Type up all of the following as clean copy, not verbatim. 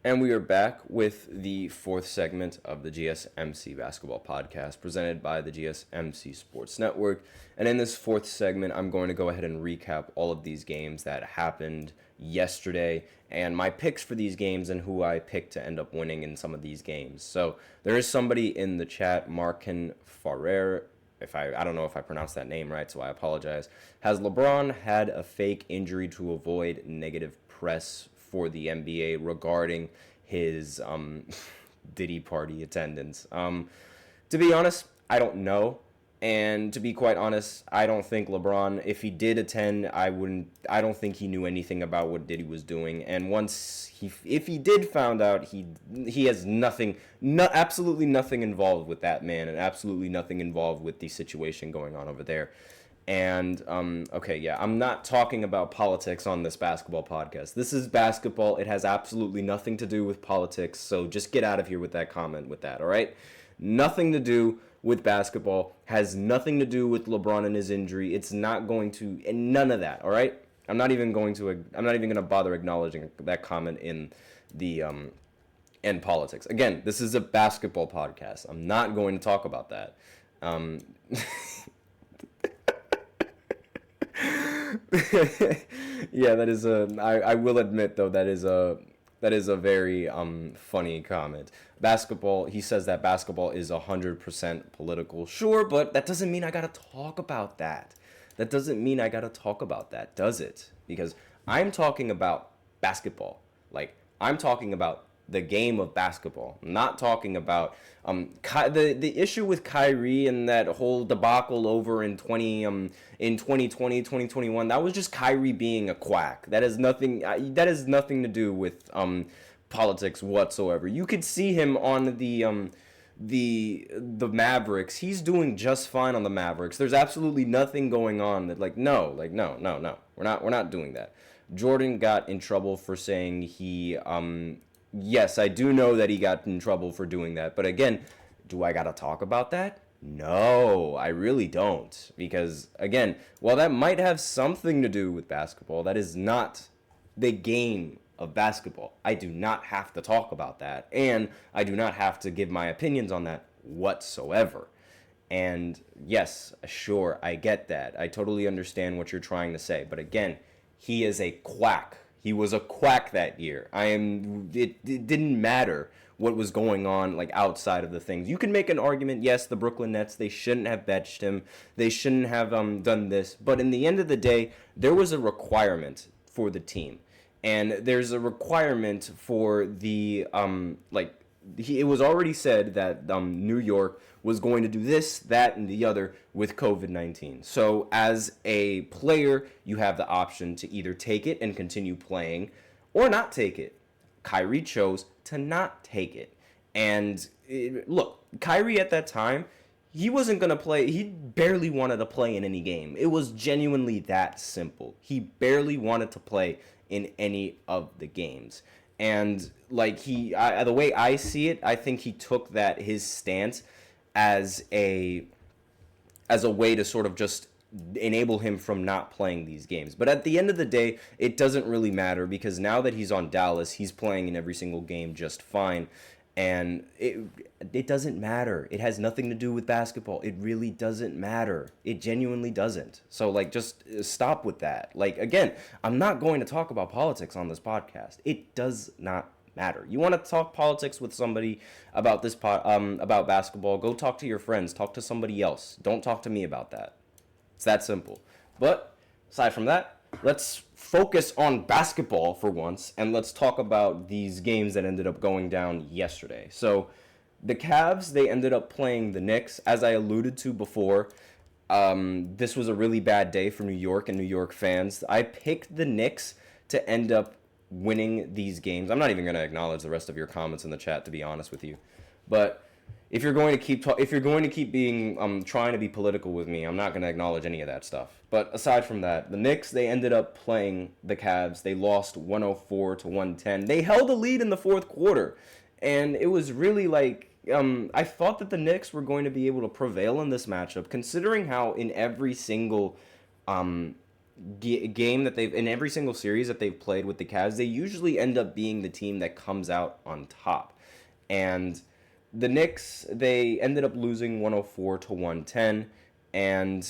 And we are back with the fourth segment of the GSMC Basketball Podcast presented by the GSMC Sports Network. And in this fourth segment, I'm going to go ahead and recap all of these games that happened yesterday and my picks for these games and who I picked to end up winning in some of these games. So there is somebody in the chat, Markin Farrer. I don't know if I pronounced that name right, so I apologize. Has LeBron had a fake injury to avoid negative press for the NBA regarding his Diddy party attendance? To be honest, I don't know. And to be quite honest, I don't think LeBron, if he did attend, I don't think he knew anything about what Diddy was doing. And if he did found out, he has absolutely nothing involved with that man, and absolutely nothing involved with the situation going on over there. And, okay, yeah, I'm not talking about politics on this basketball podcast. This is basketball. It has absolutely nothing to do with politics, so just get out of here with that comment with that, all right? Nothing to do with basketball, has nothing to do with LeBron and his injury. It's not going to, and none of that, all right? I'm not even going to bother acknowledging that comment in the end politics. Again, this is a basketball podcast. I'm not going to talk about that. Yeah, that is I will admit though that is a very funny comment. Basketball, he says that basketball is 100% political. Sure, but that doesn't mean I got to talk about that. That doesn't mean I got to talk about that, does it? Because I'm talking about basketball. Like, I'm talking about the game of basketball. I'm not talking about the issue with Kyrie and that whole debacle over in 2020, 2021. That was just Kyrie being a quack. That has nothing to do with politics whatsoever. You could see him on the Mavericks. He's doing just fine on the Mavericks. There's absolutely nothing going on that no. We're not doing that. Jordan got in trouble for saying he yes, I do know that he got in trouble for doing that. But again, do I got to talk about that? No, I really don't. Because, again, while that might have something to do with basketball, that is not the game of basketball. I do not have to talk about that. And I do not have to give my opinions on that whatsoever. And yes, sure, I get that. I totally understand what you're trying to say. But again, he is a quack. He was a quack that year. It didn't matter what was going on like outside of the things. You can make an argument, yes, the Brooklyn Nets, they shouldn't have benched him. They shouldn't have done this. But in the end of the day, there was a requirement for the team. And there's a requirement for the it was already said that New York was going to do this, that, and the other with COVID-19. So as a player, you have the option to either take it and continue playing or not take it. Kyrie chose to not take it. And look, Kyrie at that time, he wasn't going to play. He barely wanted to play in any game. It was genuinely that simple. He barely wanted to play in any of the games. And like the way I see it, I think he took his stance as a way to sort of just enable him from not playing these games. But at the end of the day, it doesn't really matter because now that he's on Dallas, he's playing in every single game just fine. And it doesn't matter. It has nothing to do with basketball. It really doesn't matter. It genuinely doesn't. So, just stop with that. Again, I'm not going to talk about politics on this podcast. It does not matter. You want to talk politics with somebody about about basketball, go talk to your friends. Talk to somebody else. Don't talk to me about that. It's that simple. But, aside from that, let's focus on basketball for once, and let's talk about these games that ended up going down yesterday. So, the Cavs, they ended up playing the Knicks. As I alluded to before, this was a really bad day for New York and New York fans. I picked the Knicks to end up winning these games. I'm not even going to acknowledge the rest of your comments in the chat, to be honest with you. But if you're going to keep being trying to be political with me, I'm not going to acknowledge any of that stuff. But aside from that, the Knicks, they ended up playing the Cavs. They lost 104-110. They held a lead in the fourth quarter, and it was really I thought that the Knicks were going to be able to prevail in this matchup, considering how in every single game that they've in every single series that they've played with the Cavs, they usually end up being the team that comes out on top. And the Knicks, they ended up losing 104 to 110. And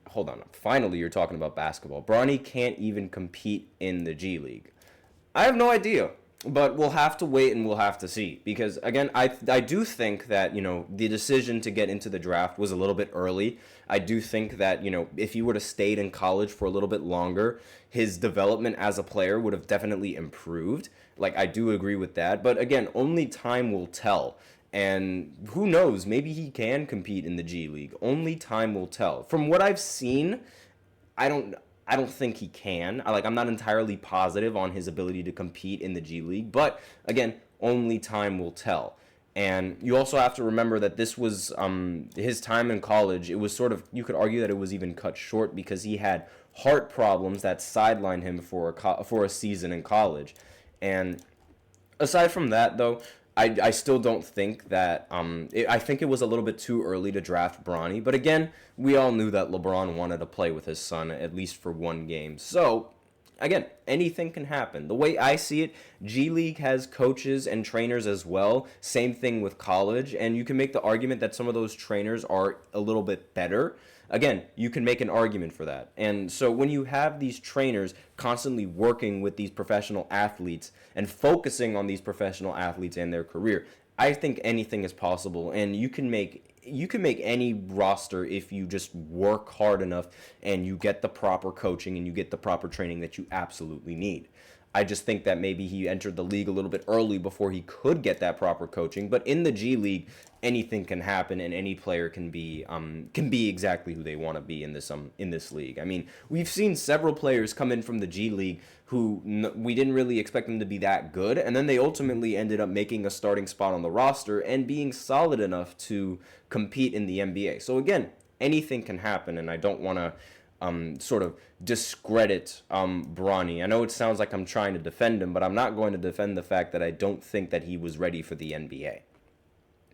hold on, finally you're talking about basketball. Bronny can't even compete in the G League. I have no idea. But we'll have to wait and we'll have to see. Because, again, I do think that, the decision to get into the draft was a little bit early. I do think that, if he would have stayed in college for a little bit longer, his development as a player would have definitely improved. Like, I do agree with that. But, again, only time will tell. And who knows, maybe he can compete in the G League. Only time will tell. From what I've seen, I don't think he can. I'm not entirely positive on his ability to compete in the G League, but again, only time will tell. And you also have to remember that this was his time in college. It was sort of, you could argue that it was even cut short because he had heart problems that sidelined him for a season in college. And aside from that, though, I still don't think that I think it was a little bit too early to draft Bronny. But again, we all knew that LeBron wanted to play with his son at least for one game. So, again, anything can happen. The way I see it, G League has coaches and trainers as well. Same thing with college. And you can make the argument that some of those trainers are a little bit better. Again, you can make an argument for that. And so when you have these trainers constantly working with these professional athletes and focusing on these professional athletes and their career, I think anything is possible. And you can make any roster if you just work hard enough and you get the proper coaching and you get the proper training that you absolutely need. I just think that maybe he entered the league a little bit early before he could get that proper coaching. But in the G League, anything can happen, and any player can be exactly who they want to be in this league. I mean, we've seen several players come in from the G League who we didn't really expect them to be that good, and then they ultimately ended up making a starting spot on the roster and being solid enough to compete in the NBA. So again, anything can happen, and I don't want to sort of discredit Bronny. I know it sounds like I'm trying to defend him, but I'm not going to defend the fact that I don't think that he was ready for the NBA.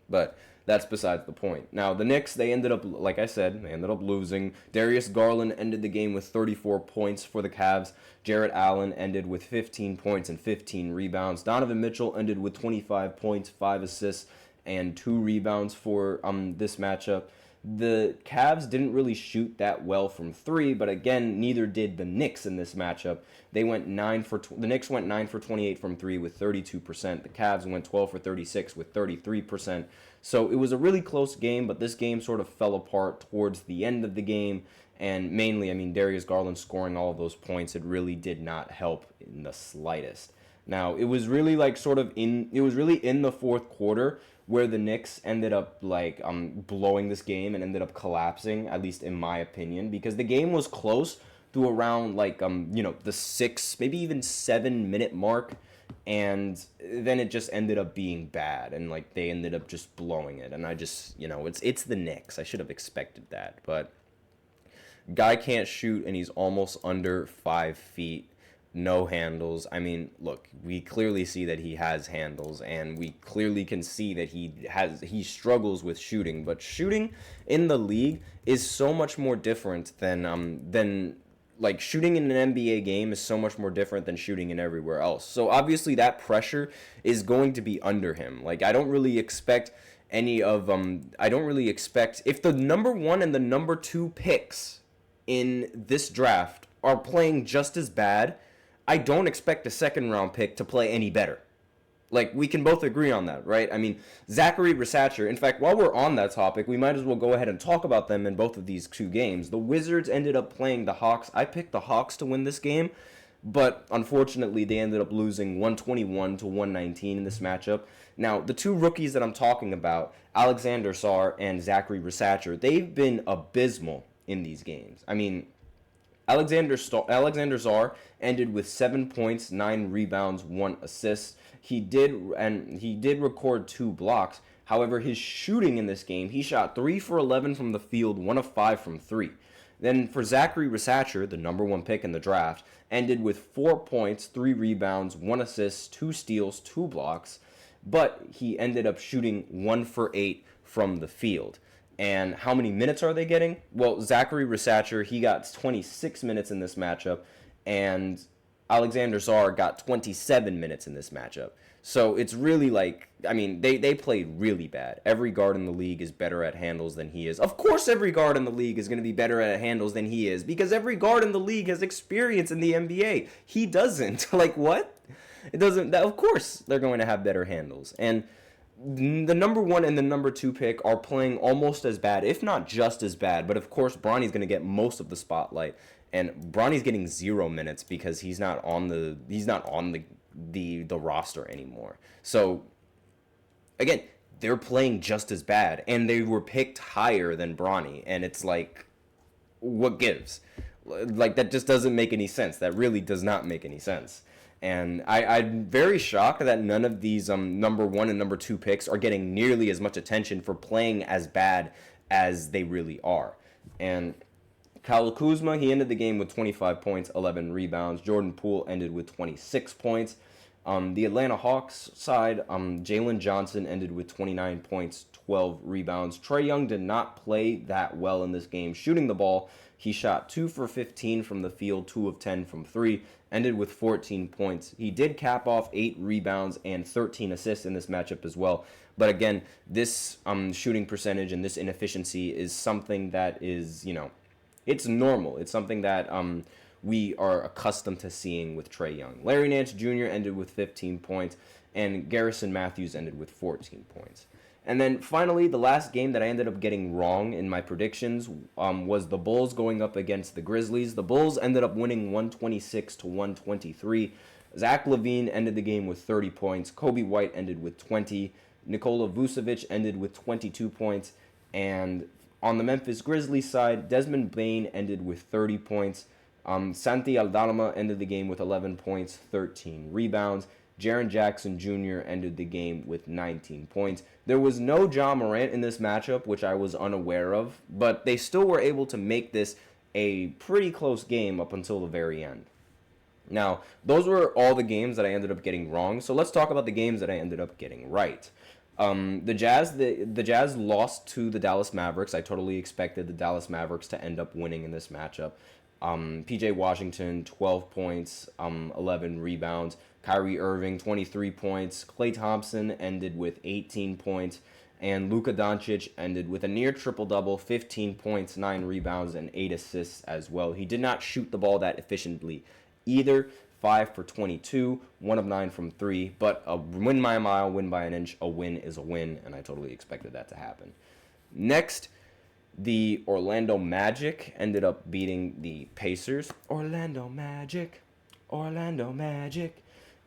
But that's besides the point. Now, the Knicks, they ended up, like I said, they ended up losing. Darius Garland ended the game with 34 points for the Cavs. Jarrett Allen ended with 15 points and 15 rebounds. Donovan Mitchell ended with 25 points, 5 assists, and 2 rebounds for this matchup. The Cavs didn't really shoot that well from 3, but again, neither did the Knicks in this matchup. The Knicks went 9 for 28 from 3 with 32%. The Cavs went 12 for 36 with 33%. So it was a really close game, but this game sort of fell apart towards the end of the game. And mainly, I mean, Darius Garland scoring all of those points, it really did not help in the slightest. Now, it was really in the fourth quarter where the Knicks ended up blowing this game and ended up collapsing, at least in my opinion, because the game was close through around the 6, maybe even 7-minute mark, and then it just ended up being bad, and they ended up just blowing it. And I just, it's the Knicks. I should have expected that, but guy can't shoot and he's almost under 5 feet. No handles. I mean, look, we clearly see that he has handles, and we clearly can see that he struggles with shooting. But shooting in the league is so much more different than shooting in an NBA game is so much more different than shooting in everywhere else. So obviously that pressure is going to be under him. I don't really expect if the number 1 and the number 2 picks in this draft are playing just as bad, I don't expect a second-round pick to play any better. We can both agree on that, right? I mean, Zachary Resacher, in fact, while we're on that topic, we might as well go ahead and talk about them in both of these 2 games. The Wizards ended up playing the Hawks. I picked the Hawks to win this game, but unfortunately, they ended up losing 121 to 119 in this matchup. Now, the 2 rookies that I'm talking about, Alexander Sarr and Zachary Resacher, they've been abysmal in these games. I mean, Alexander Sarr ended with 7 points, 9 rebounds, 1 assist. He did record 2 blocks. However, his shooting in this game, he shot 3 for 11 from the field, 1 of 5 from 3. Then for Zachary Resacher, the number 1 pick in the draft, ended with 4 points, 3 rebounds, 1 assist, 2 steals, 2 blocks. But he ended up shooting 1 for 8 from the field. And how many minutes are they getting? Well, Zachary Rasacher, he got 26 minutes in this matchup, and Alexander Czar got 27 minutes in this matchup. So it's really like, I mean, they played really bad. Every guard in the league is better at handles than he is. Of course every guard in the league is going to be better at handles than he is, because every guard in the league has experience in the NBA. He doesn't. Like, what? It doesn't. Of course they're going to have better handles. And the number 1 and the number 2 pick are playing almost as bad, if not just as bad. But of course, Bronny's going to get most of the spotlight, and Bronny's getting 0 minutes because he's not on the roster anymore. So again, they're playing just as bad, and they were picked higher than Bronny, and it's like, what gives? Like, that just doesn't make any sense. That really does not make any sense. And I'm very shocked that none of these number 1 and number 2 picks are getting nearly as much attention for playing as bad as they really are. And Kyle Kuzma, he ended the game with 25 points, 11 rebounds. Jordan Poole ended with 26 points. The Atlanta Hawks side, Jalen Johnson ended with 29 points, 12 rebounds. Trae Young did not play that well in this game shooting the ball. He shot 2 for 15 from the field, 2 of 10 from 3, ended with 14 points. He did cap off 8 rebounds and 13 assists in this matchup as well. But again, this shooting percentage and this inefficiency is something that is, it's normal. It's something that we are accustomed to seeing with Trae Young. Larry Nance Jr. ended with 15 points, and Garrison Matthews ended with 14 points. And then finally, the last game that I ended up getting wrong in my predictions was the Bulls going up against the Grizzlies. The Bulls ended up winning 126-123. Zach LaVine ended the game with 30 points. Kobe White ended with 20. Nikola Vucevic ended with 22 points. And on the Memphis Grizzlies side, Desmond Bane ended with 30 points. Santi Aldama ended the game with 11 points, 13 rebounds. Jaren Jackson Jr. ended the game with 19 points. There was no Ja Morant in this matchup, which I was unaware of, but they still were able to make this a pretty close game up until the very end. Now, those were all the games that I ended up getting wrong, so let's talk about the games that I ended up getting right. The Jazz lost to the Dallas Mavericks. I totally expected the Dallas Mavericks to end up winning in this matchup. PJ Washington, 12 points, 11 rebounds. Kyrie Irving, 23 points. Klay Thompson ended with 18 points. And Luka Doncic ended with a near triple-double, 15 points, 9 rebounds, and 8 assists as well. He did not shoot the ball that efficiently either. 5 for 22, 1 of 9 from 3. But a win by a mile, win by an inch, a win is a win, and I totally expected that to happen. Next, the Orlando Magic ended up beating the Pacers. Orlando Magic.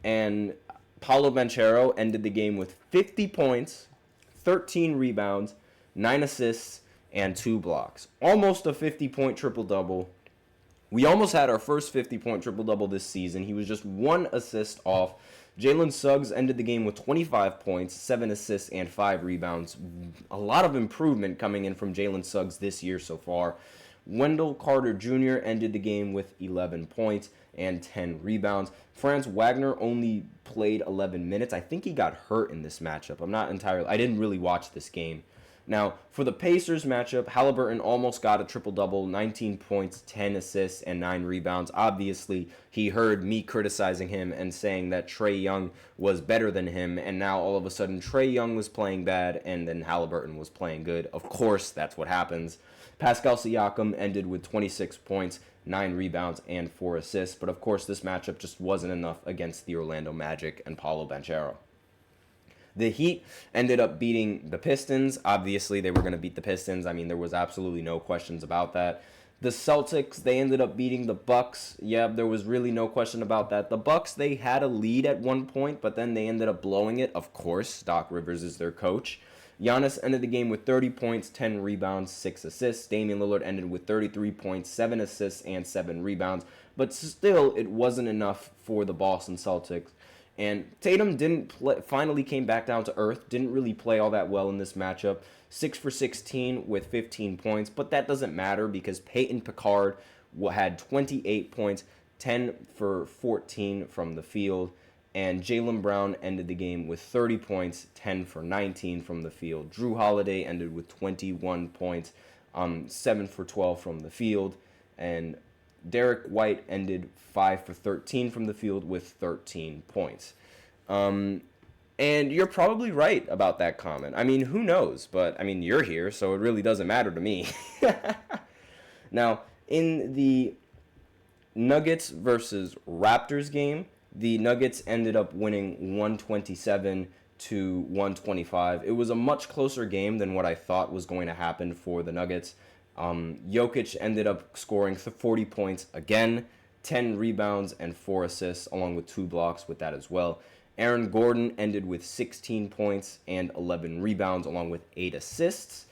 And Paolo Banchero ended the game with 50 points, 13 rebounds, 9 assists, and 2 blocks. Almost a 50-point triple-double. We almost had our first 50-point triple-double this season. He was just 1 assist off. Jalen Suggs ended the game with 25 points, 7 assists, and 5 rebounds. A lot of improvement coming in from Jalen Suggs this year so far. Wendell Carter Jr. ended the game with 11 points and 10 rebounds. Franz Wagner only played 11 minutes. I think he got hurt in this matchup. I didn't really watch this game. Now, for the Pacers matchup, Halliburton almost got a triple-double, 19 points, 10 assists, and 9 rebounds. Obviously, he heard me criticizing him and saying that Trae Young was better than him, and now all of a sudden Trae Young was playing bad, and then Halliburton was playing good. Of course, that's what happens. Pascal Siakam ended with 26 points, 9 rebounds, and 4 assists, but of course this matchup just wasn't enough against the Orlando Magic and Paolo Banchero. The Heat ended up beating the Pistons. Obviously, they were going to beat the Pistons. I mean, there was absolutely no questions about that. The Celtics, they ended up beating the Bucks. Yeah, there was really no question about that. The Bucks, they had a lead at one point, but then they ended up blowing it. Of course, Doc Rivers is their coach. Giannis ended the game with 30 points, 10 rebounds, 6 assists. Damian Lillard ended with 33 points, 7 assists, and 7 rebounds. But still, it wasn't enough for the Boston Celtics. And Tatum finally came back down to earth, didn't really play all that well in this matchup. 6 for 16 with 15 points, but that doesn't matter because Peyton Picard had 28 points, 10 for 14 from the field, And Jaylen Brown ended the game with 30 points, 10 for 19 from the field. Drew Holiday ended with 21 points, 7 for 12 from the field. And Derek White ended 5 for 13 from the field with 13 points. And you're probably right about that comment. I mean, who knows? But, I mean, you're here, so it really doesn't matter to me. Now, in the Nuggets versus Raptors game, the Nuggets ended up winning 127 to 125. It was a much closer game than what I thought was going to happen for the Nuggets. Jokic ended up scoring 40 points again, 10 rebounds and 4 assists, along with 2 blocks with that as well. Aaron Gordon ended with 16 points and 11 rebounds, along with 8 assists.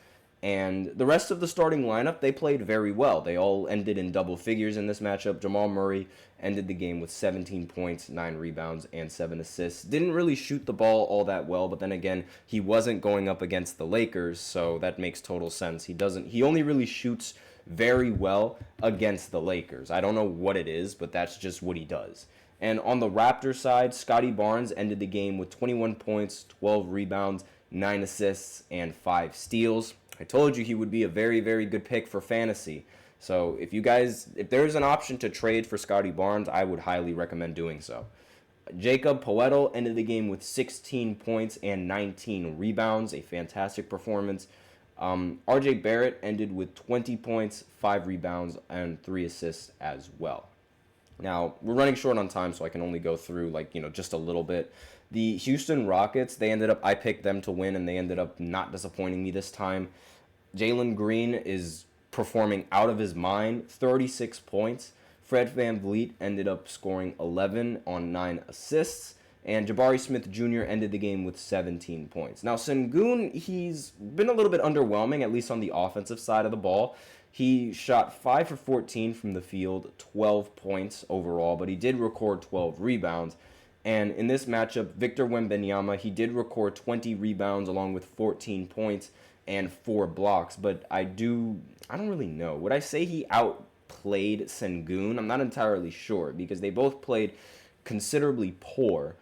And the rest of the starting lineup, they played very well. They all ended in double figures in this matchup. Jamal Murray ended the game with 17 points, 9 rebounds, and 7 assists. Didn't really shoot the ball all that well, but then again, he wasn't going up against the Lakers, so that makes total sense. He only really shoots very well against the Lakers. I don't know what it is, but that's just what he does. And on the Raptors side, Scotty Barnes ended the game with 21 points, 12 rebounds, 9 assists, and 5 steals. I told you he would be a very, very good pick for fantasy. So if there's an option to trade for Scotty Barnes, I would highly recommend doing so. Jacob Poeltl ended the game with 16 points and 19 rebounds, a fantastic performance. RJ Barrett ended with 20 points, 5 rebounds, and 3 assists as well. Now, we're running short on time, so I can only go through just a little bit. The Houston Rockets, I picked them to win, and they ended up not disappointing me this time. Jalen Green is performing out of his mind, 36 points. Fred VanVleet ended up scoring 11 on 9 assists. And Jabari Smith Jr. ended the game with 17 points. Now, Sengun, he's been a little bit underwhelming, at least on the offensive side of the ball. He shot 5 for 14 from the field, 12 points overall, but he did record 12 rebounds. And in this matchup, Victor Wembanyama, he did record 20 rebounds along with 14 points and 4 blocks. But I don't really know. Would I say he outplayed Sengun? I'm not entirely sure because they both played considerably poor.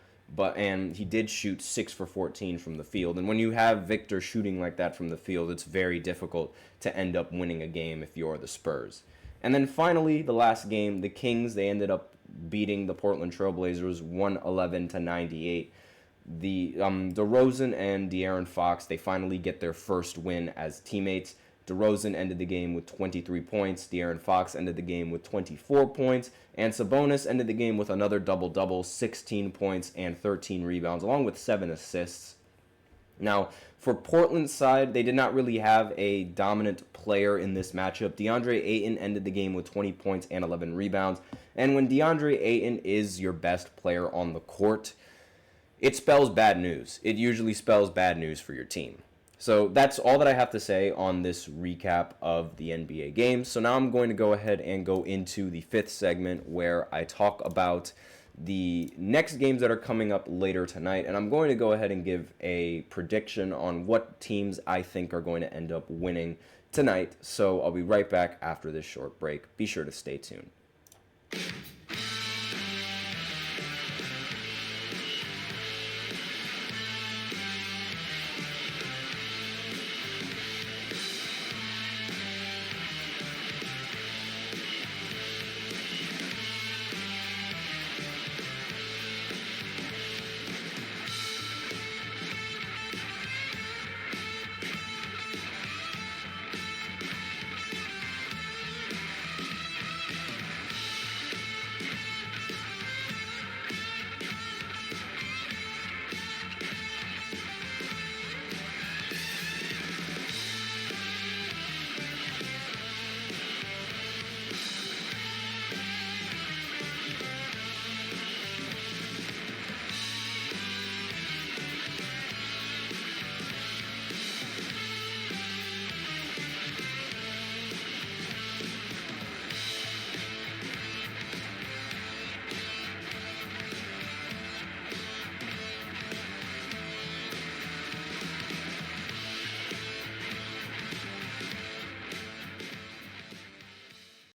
And he did shoot 6 for 14 from the field. And when you have Victor shooting like that from the field, it's very difficult to end up winning a game if you're the Spurs. And then finally, the last game, the Kings, they ended up beating the Portland Trailblazers 111 to 98. The DeRozan and De'Aaron Fox, they finally get their first win as teammates. DeRozan ended the game with 23 points. De'Aaron Fox ended the game with 24 points. And Sabonis ended the game with another double-double, 16 points and 13 rebounds, along with 7 assists. Now, for Portland's side, they did not really have a dominant player in this matchup. DeAndre Ayton ended the game with 20 points and 11 rebounds. And when DeAndre Ayton is your best player on the court, it spells bad news. It usually spells bad news for your team. So that's all that I have to say on this recap of the NBA games. So now I'm going to go ahead and go into the 5th segment where I talk about the next games that are coming up later tonight. And I'm going to go ahead and give a prediction on what teams I think are going to end up winning tonight. So I'll be right back after this short break. Be sure to stay tuned.